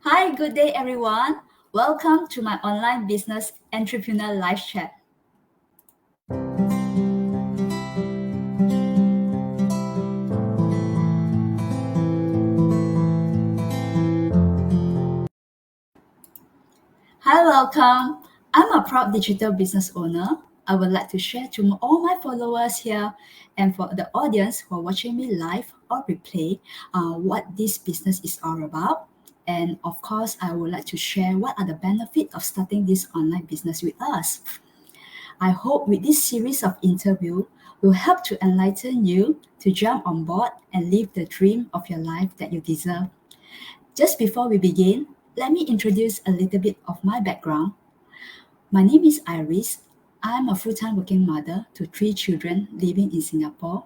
Hi, good day, everyone. Welcome to my online business entrepreneur live chat. Hi, welcome. I'm a proud digital business owner. I would like to share to all my followers here and for the audience who are watching me live or replay what this business is all about. And of course, I would like to share what are the benefits of starting this online business with us. I hope with this series of interview will help to enlighten you to jump on board and live the dream of your life that you deserve. Just before we begin, let me introduce a little bit of my background. My name is Iris. I'm a full-time working mother to three children living in Singapore.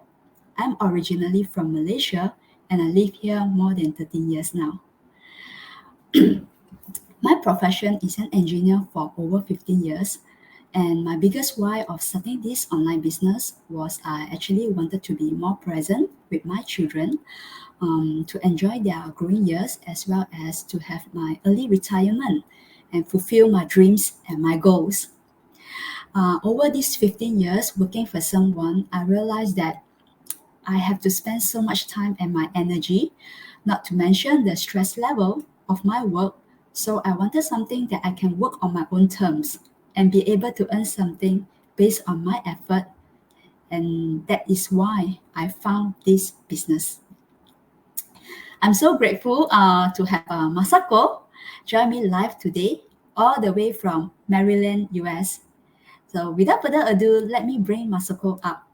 I'm originally from Malaysia and I live here more than 13 years now. My profession is an engineer for over 15 years, and my biggest why of starting this online business was I actually wanted to be more present with my children, to enjoy their growing years as well as to have my early retirement and fulfill my dreams and my goals. Over these 15 years working for someone, I realized that I have to spend so much time and my energy, not to mention the stress level of my work. So I wanted something that I can work on my own terms and be able to earn something based on my effort. And that is why I found this business. I'm so grateful to have Masako join me live today, all the way from Maryland, US. So without further ado, let me bring Masako up.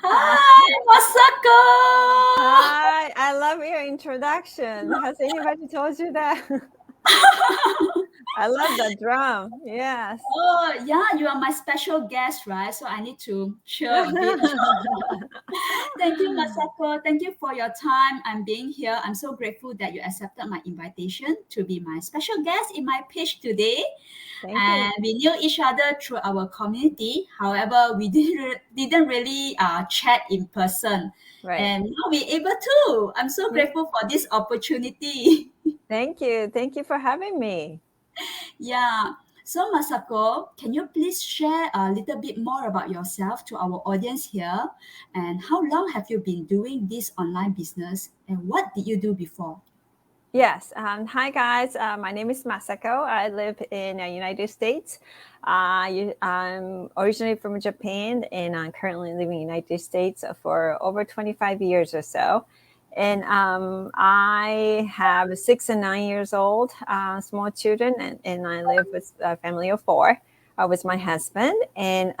Hi, Masako! Hi, I love your introduction. Has anybody told you that? I love the drum. Yes. Oh, yeah, you are my special guest, right? So I need to share a bit. Thank you, Masako. Thank you for your time and being here. I'm so grateful that you accepted my invitation to be my special guest in my pitch today. Thank you. And we knew each other through our community. However, we didn't really chat in person. Right. And now we're able to. I'm so grateful for this opportunity. Thank you. Thank you for having me. Yeah. So, Masako, can you please share a little bit more about yourself to our audience here? And how long have you been doing this online business? And what did you do before? Yes. Hi, guys. My name is Masako. I live in the United States. I'm originally from Japan, and I'm currently living in the United States for over 25 years or so. And I have 6 and 9 years old small children, and I live with a family of 4 with my husband. And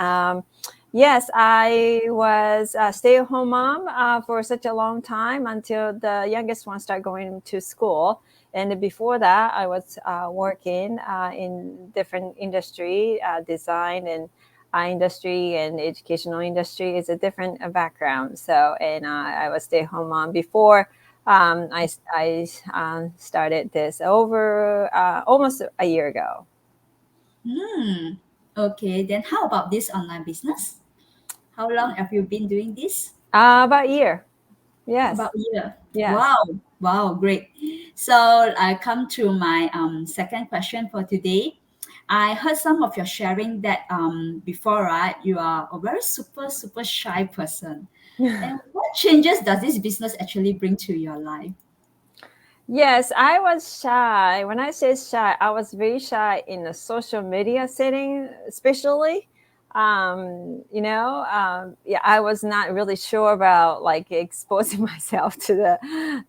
yes, I was a stay-at-home mom for such a long time until the youngest one started going to school. And before that, I was working in different industry, design and industry and educational industry is a different background. So, and I was stay-at-home mom before I started this over almost a year ago. Okay, then how about this online business? How long have you been doing this? About a year. Yes. About a year. Yes. Wow, great. So I come to my second question for today. I heard some of your sharing that before, right? You are a very super shy person. And what changes does this business actually bring to your life? Yes, I was shy. When I say shy, I was very shy in the social media setting, especially. Yeah, I was not really sure about like exposing myself to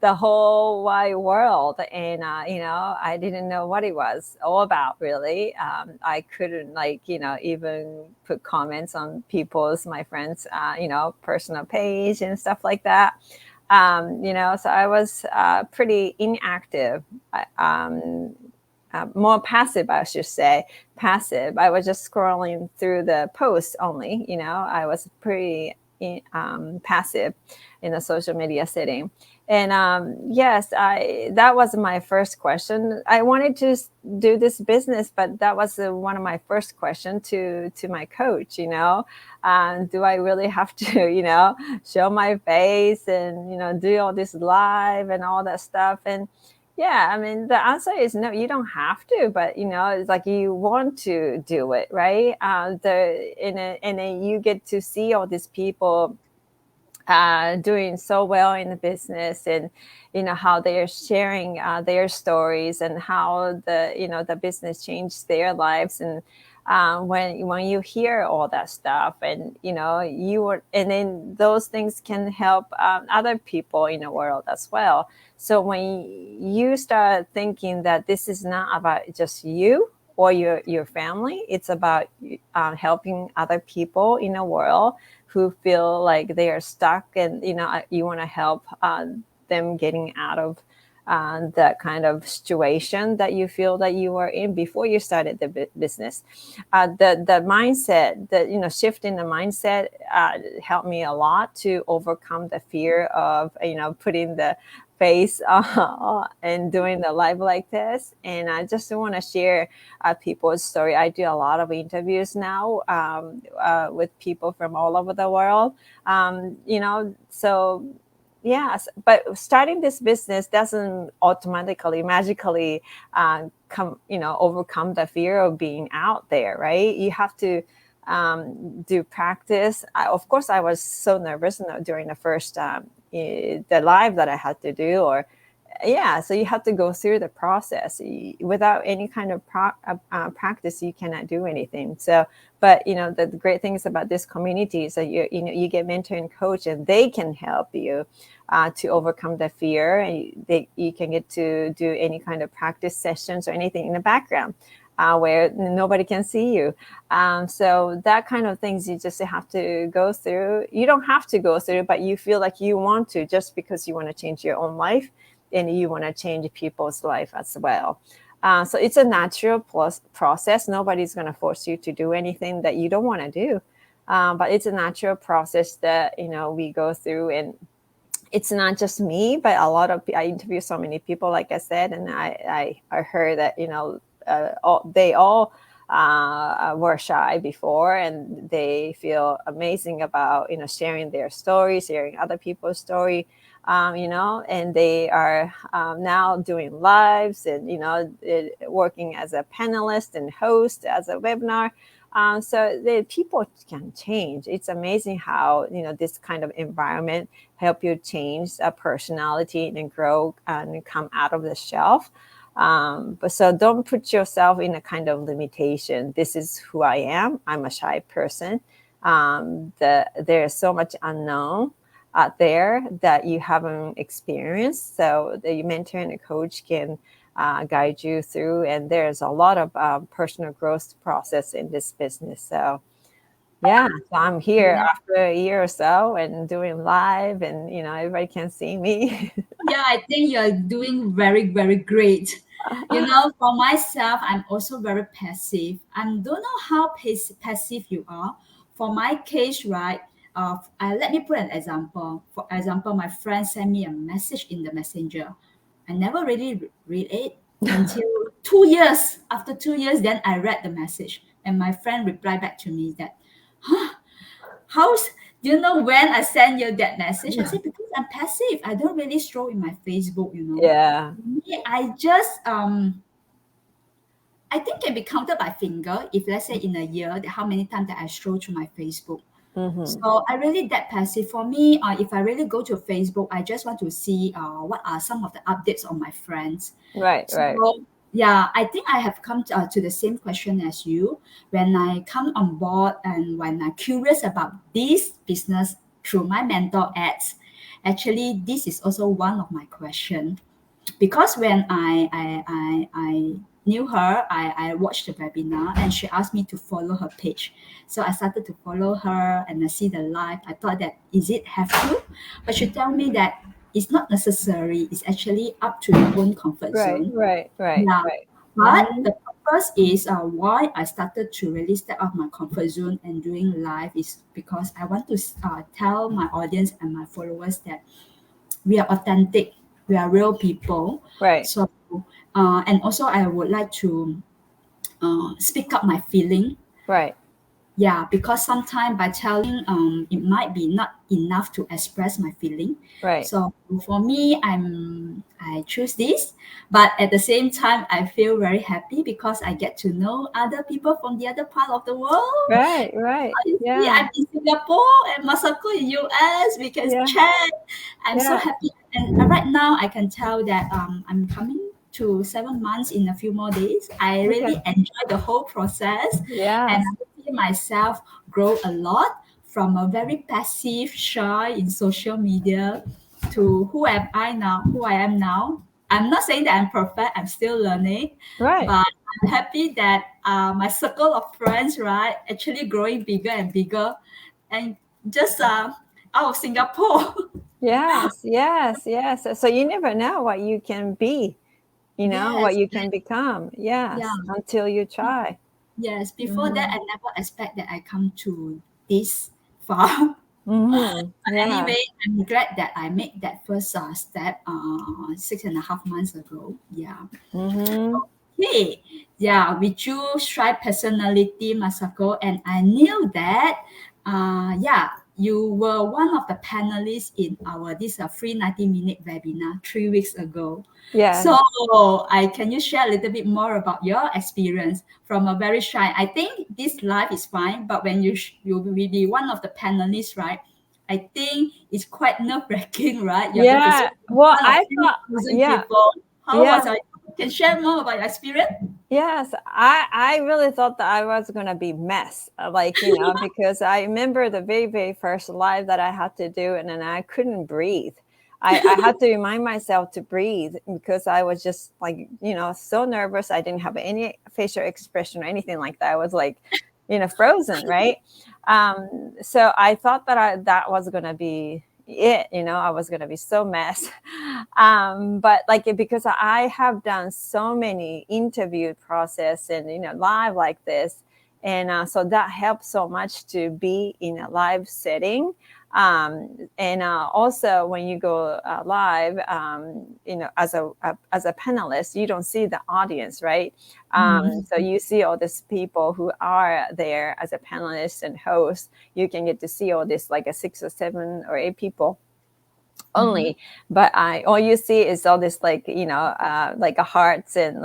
the whole wide world, and I didn't know what it was all about really. I couldn't even put comments on my friends, personal page and stuff like that. So I was pretty inactive, more passive, I should say. Passive. I was just scrolling through the posts only. I was pretty passive. in a social media setting. And yes, that was my first question. I wanted to do this business, but that was one of my first questions to my coach. Do I really have to, show my face and do all this live and all that stuff? And yeah, I mean, the answer is no, you don't have to, but it's like you want to do it, right? And then you get to see all these people doing so well in the business, and how they are sharing their stories, and how the business changed their lives. And when you hear all that stuff, and and then those things can help other people in the world as well. So when you start thinking that this is not about just you or your family, it's about helping other people in the world who feel like they are stuck, and you want to help them getting out of that kind of situation that you feel that you were in before you started the business. The mindset, the shift in the mindset helped me a lot to overcome the fear of putting the face and doing the live like this. And I just want to share people's story. I do a lot of interviews now with people from all over the world. So yes, but starting this business doesn't automatically, magically overcome the fear of being out there, right? You have to do practice. Of course, I was so nervous during the first the live that I had to do, so you have to go through the process. Without any kind of practice, you cannot do anything. So, but the great things about this community is that you get mentor and coach, and they can help you to overcome the fear, and you can get to do any kind of practice sessions or anything in the background where nobody can see you. So that kind of things you just have to go through. You don't have to go through, but you feel like you want to, just because you want to change your own life and you want to change people's life as well. So it's a natural process. Nobody's going to force you to do anything that you don't want to do. But it's a natural process that, we go through. And it's not just me, but I interview so many people, like I said, and I heard that, they all were shy before, and they feel amazing about, sharing their stories, sharing other people's story. And they are now doing lives, and working as a panelist and host as a webinar. So the people can change. It's amazing how this kind of environment help you change a personality and grow and come out of the shelf. But so don't put yourself in a kind of limitation. This is who I am. I'm a shy person. There's so much unknown out there that you haven't experienced. So the mentor and the coach can guide you through. And there's a lot of personal growth process in this business. So yeah, so I'm here after a year or so and doing live, and everybody can see me. Yeah, I think you're doing very, very great. For myself, I'm also very passive. I don't know how passive you are. For my case, right? Let me put an example. For example, my friend sent me a message in the messenger. I never really read it until 2 years. After 2 years, then I read the message, and my friend replied back to me that, "Huh, how's do you know when I send you that message?" I said, because I'm passive. I don't really scroll in my Facebook. Yeah. Me, I just I think can be counted by finger. If let's say in a year, that how many times that I scroll through my Facebook. Mm-hmm. So I really that passive. For me, if I really go to Facebook, I just want to see what are some of the updates on my friends. Right. So yeah, I think I have come to the same question as you. When I come on board and when I'm curious about this business through my mentor ads, actually this is also one of my questions. Because when I knew her, I watched the webinar and she asked me to follow her page. So I started to follow her and I see the live. I thought that is it helpful? But she told me that it's not necessary. It's actually up to your own comfort zone. Right. Yeah. But Mm-hmm. First is why I started to really step out of my comfort zone and doing live is because I want to tell my audience and my followers that we are authentic, we are real people. Right. So, and also I would like to speak up my feeling. Right. Yeah, because sometimes by telling, it might be not enough to express my feeling. Right. So for me, I choose this, but at the same time, I feel very happy because I get to know other people from the other part of the world. Right. Right. You see, Yeah. I'm in Singapore and Masako in US. We can Yeah. chat. I'm so Yeah. happy. And right now, I can tell that I'm coming to 7 months in a few more days. I Okay. really enjoy the whole process, and Yes. I see myself grow a lot from a very passive, shy in social media to who I am now. I'm not saying that I'm perfect. I'm still learning, Right. but I'm happy that my circle of friends, right, actually growing bigger and bigger, and just out of Singapore. Yes. Yes. Yes. So you never know what you can be, what Yes, you can become. yeah, Yes. Until you try. yes. Before that, Mm-hmm. I never expect that I come to this far. Mm-hmm. But Yeah. anyway, I'm glad that I made that first step 6.5 months ago. Yeah. Mm-hmm. Hey, yeah, we choose Stripe personality, Masako, and I knew that, yeah, you were one of the panelists in our this free 90-minute webinar 3 weeks ago. Yeah. So, I can you share a little bit more about your experience from a very shy? I think this life is fine, but when you will be one of the panelists, right? I think it's quite nerve wracking, right? You're going to Yeah. speak in Well, front of I thought, 10,000 yeah. people. How Yeah. was it? Can share more about your experience? Yes, I really thought that I was gonna be mess, because I remember the very, very first live that I had to do, and then I couldn't breathe. I had to remind myself to breathe because I was just like, so nervous. I didn't have any facial expression or anything like that. I was like, frozen, right? So I thought that that was gonna be it, I was gonna be so mess. But because I have done so many interview process and live like this, and so that helps so much to be in a live setting. And also when you go live, as a panelist, you don't see the audience, right? So you see all these people who are there as a panelist and host. You can get to see all this like a 6 or 7 or 8 people Mhm. only, but I all you see is all this like a hearts and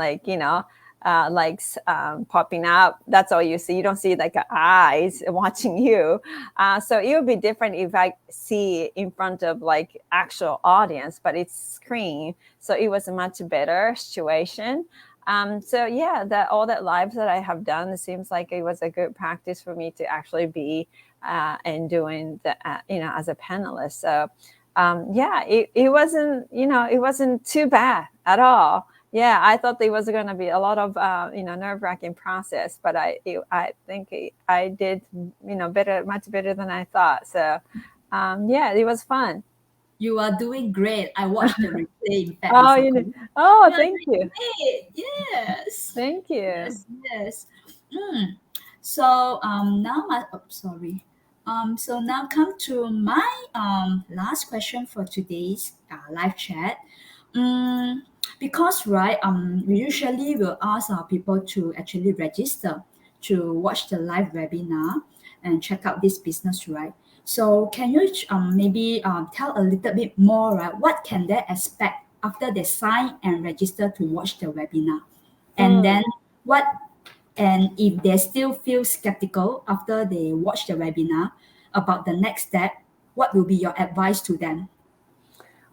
likes popping up. That's all you see. You don't see like eyes watching you. So it would be different if I see in front of like actual audience, but it's screen, so it was a much better situation. So yeah, that all that lives that I have done, it seems like it was a good practice for me to actually be and doing the as a panelist. So yeah, it wasn't too bad at all. Yeah, I thought there was going to be a lot of nerve-wracking process, but I think I did better, much better than I thought. So yeah, it was fun. You are doing great. I watched the replay, in fact, Oh, Masako. oh, You are thank doing you, great. Yes. thank you. Yes, yes. So now my sorry. So now come to my last question for today's live chat. Um, because right, we usually will ask our people to actually register to watch the live webinar and check out this business, right? So can you maybe tell a little bit more, right? What can they expect after they sign and register to watch the webinar? And Mm. then what and if they still feel skeptical after they watch the webinar about the next step, what will be your advice to them?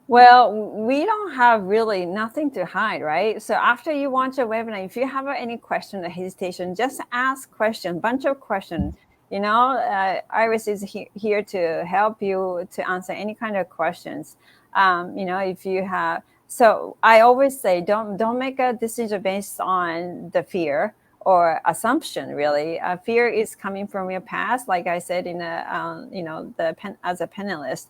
Well, we don't have really nothing to hide, right? So after you watch a webinar, if you have any question or hesitation, just ask question, bunch of questions. Iris is here to help you to answer any kind of questions. If you have, so I always say, don't make a decision based on the fear or assumption. Really, fear is coming from your past, like I said in as a panelist.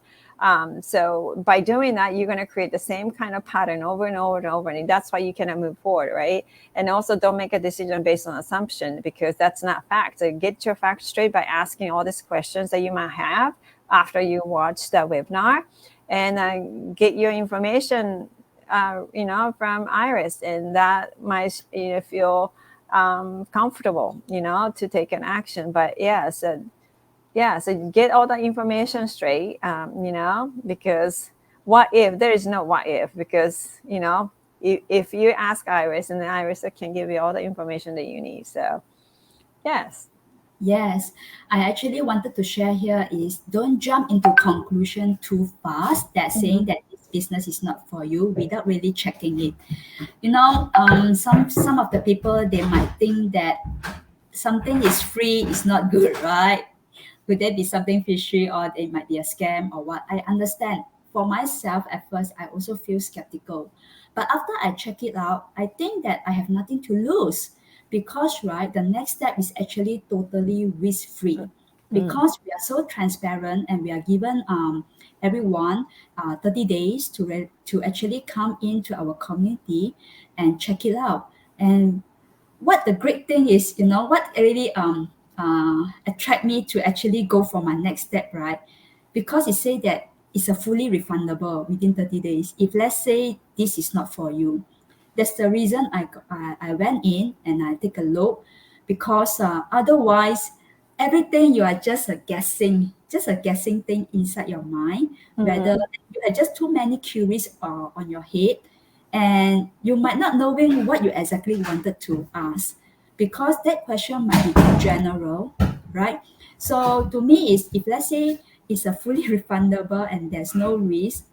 So by doing that, you're going to create the same kind of pattern over and over and over, and that's why you cannot move forward, right? And also, don't make a decision based on assumption, because that's not fact. So get your facts straight by asking all these questions that you might have after you watch the webinar, and get your information, from Iris, and that might feel comfortable, to take an action. But so get all the information straight, because what if there is no what if, because if you ask Iris, and then Iris can give you all the information that you need. So yes. Yes, I actually wanted to share here is don't jump into conclusion too fast that saying that this business is not for you without really checking it. Some of the people, they might think that something is free is not good, right? Could there be something fishy, or it might be a scam or what? I understand. For myself, at first, I also feel skeptical. But after I check it out, I think that I have nothing to lose because, right, the next step is actually totally risk free because we are so transparent and we are given everyone 30 days to actually come into our community and check it out. And what the great thing is, what really attract me to actually go for my next step, right? Because it say that it's a fully refundable within 30 days. If let's say this is not for you, that's the reason I went in and I take a look, because otherwise everything you are just a guessing thing inside your mind, whether you have just too many queries on your head, and you might not knowing what you exactly wanted to ask, because that question might be too general, right? So to me is, if let's say it's a fully refundable and there's no risk,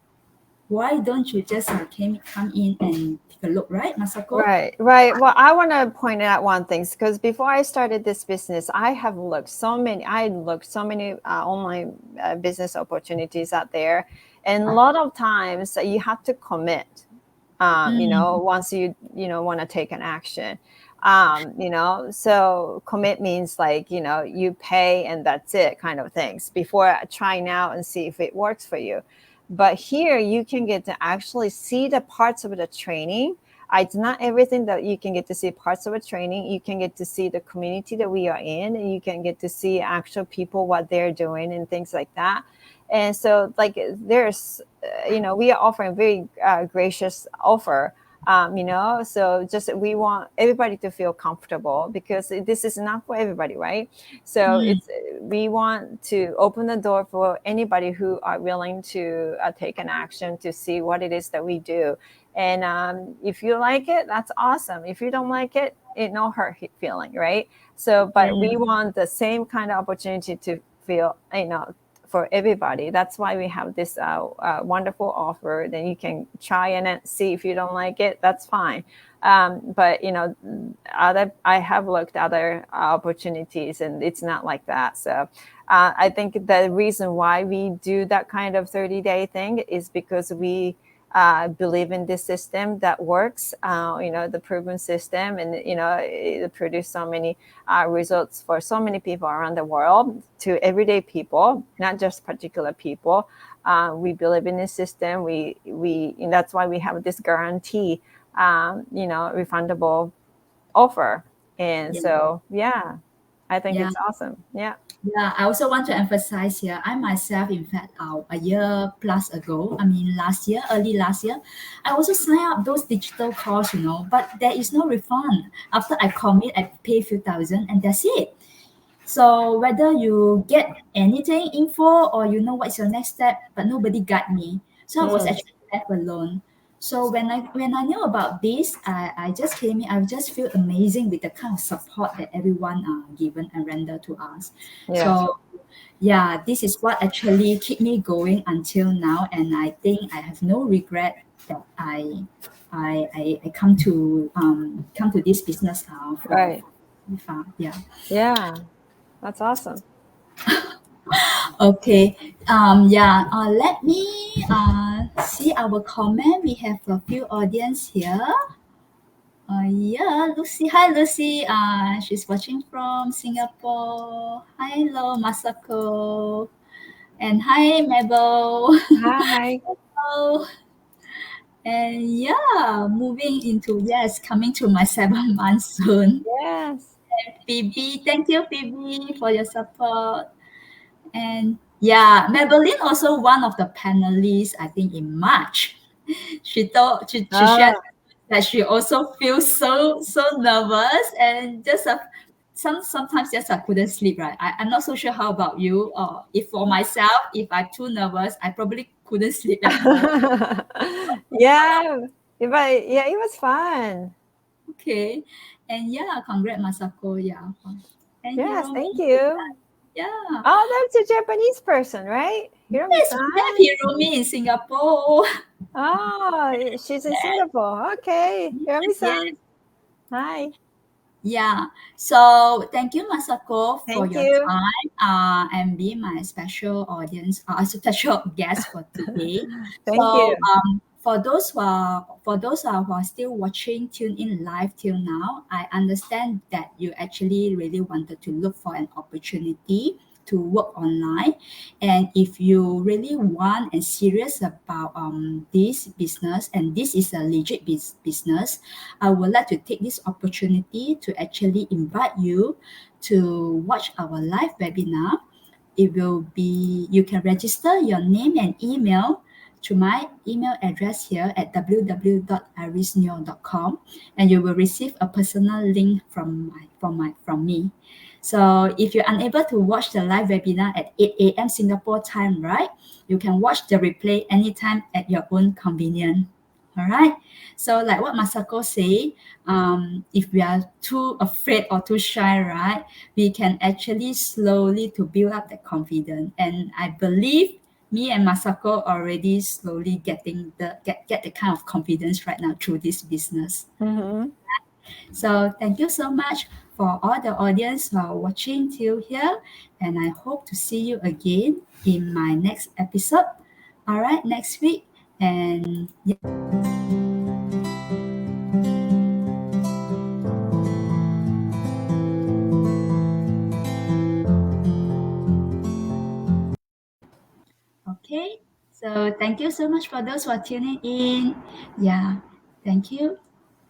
why don't you just come in and take a look, right, Masako? Right, right. Well, I want to point out one thing, because before I started this business, I looked so many online business opportunities out there, and a lot of times you have to commit. Once you want to take an action, so commit means like you pay and that's it, kind of things, before trying out and see if it works for you. But here you can get to actually see the parts of the training. It's not everything that you can get to see parts of a training. You can get to see the community that we are in, and you can get to see actual people, what they're doing and things like that. And so like there's, we are offering very gracious offer. So just we want everybody to feel comfortable, because this is not for everybody, right? So we want to open the door for anybody who are willing to take an action to see what it is that we do. And if you like it, that's awesome. If you don't like it, no hurt feeling, right? So, but we want the same kind of opportunity to feel, for everybody. That's why we have this wonderful offer. Then you can try and see. If you don't like it, that's fine. But I have looked at other opportunities, and it's not like that. So I think the reason why we do that kind of 30-day thing is because we believe in this system that works, the proven system, and it produced so many results for so many people around the world, to everyday people, not just particular people. We believe in this system. And that's why we have this guarantee, refundable offer. And so, I think Yeah. it's awesome. Yeah. Yeah, I also want to emphasize here. I myself, in fact, a year plus ago, I mean early last year, I also signed up those digital course, but there is no refund. After I commit, I pay a few thousand and that's it. So whether you get anything info or you know what's your next step, but nobody got me. So I was actually left alone. So when I knew about this, I just came in. I just feel amazing with the kind of support that everyone given and render to us. Yes. So yeah, this is what actually keep me going until now, and I think I have no regret that I come to this business Right. yeah. Yeah. That's awesome. Okay. Yeah. Let me see our comment. We have a few audience here. Yeah, Lucy. Hi, Lucy. She's watching from Singapore. Hello, Masako. And hi, Mabel. Hi. Hello. And yeah, moving into, yes, coming to my 7 months soon. Yes. Phoebe, thank you, Phoebe, for your support. And yeah, Maybelline also one of the panelists, I think in March. She shared Oh. that she also feels so nervous and just sometimes just I couldn't sleep, right? I'm not so sure how about you. If for myself, if I'm too nervous, I probably couldn't sleep at all. Yeah. Yeah, it was fun. Okay. And yeah, congrats Masako. Yeah. And Yes, Hiromi. thank you. Yeah. Oh, that's a Japanese person, right? Yes, we have Hiromi-san. Hiromi in Singapore. Oh, she's in Yes, Singapore. Okay. yes, Hiromi-san. yes. Hi. Yeah. So thank you, Masako, for Thank your you. time and being my special audience, special guest for today. Thank you. So who are still watching, tune in live till now. I understand that you actually really wanted to look for an opportunity to work online, and if you really want and serious about this business, and this is a legit business, I would like to take this opportunity to actually invite you to watch our live webinar. It will be, you can register your name and email to my email address here at www.irisneo.com, and you will receive a personal link from me. So if you're unable to watch the live webinar at 8 a.m. Singapore time, right? You can watch the replay anytime at your own convenience. All right. So like what Masako say, if we are too afraid or too shy, right, we can actually slowly to build up that confidence. And I believe me and Masako already slowly getting get the kind of confidence right now through this business. Mm-hmm. So thank you so much for all the audience who are watching till here, and I hope to see you again in my next episode. All right, next week. And okay, so thank you so much for those who are tuning in. Yeah, thank you.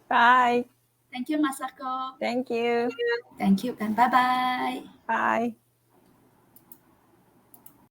Bye. Thank you, Masako. Thank you. Thank you, and bye bye. Bye.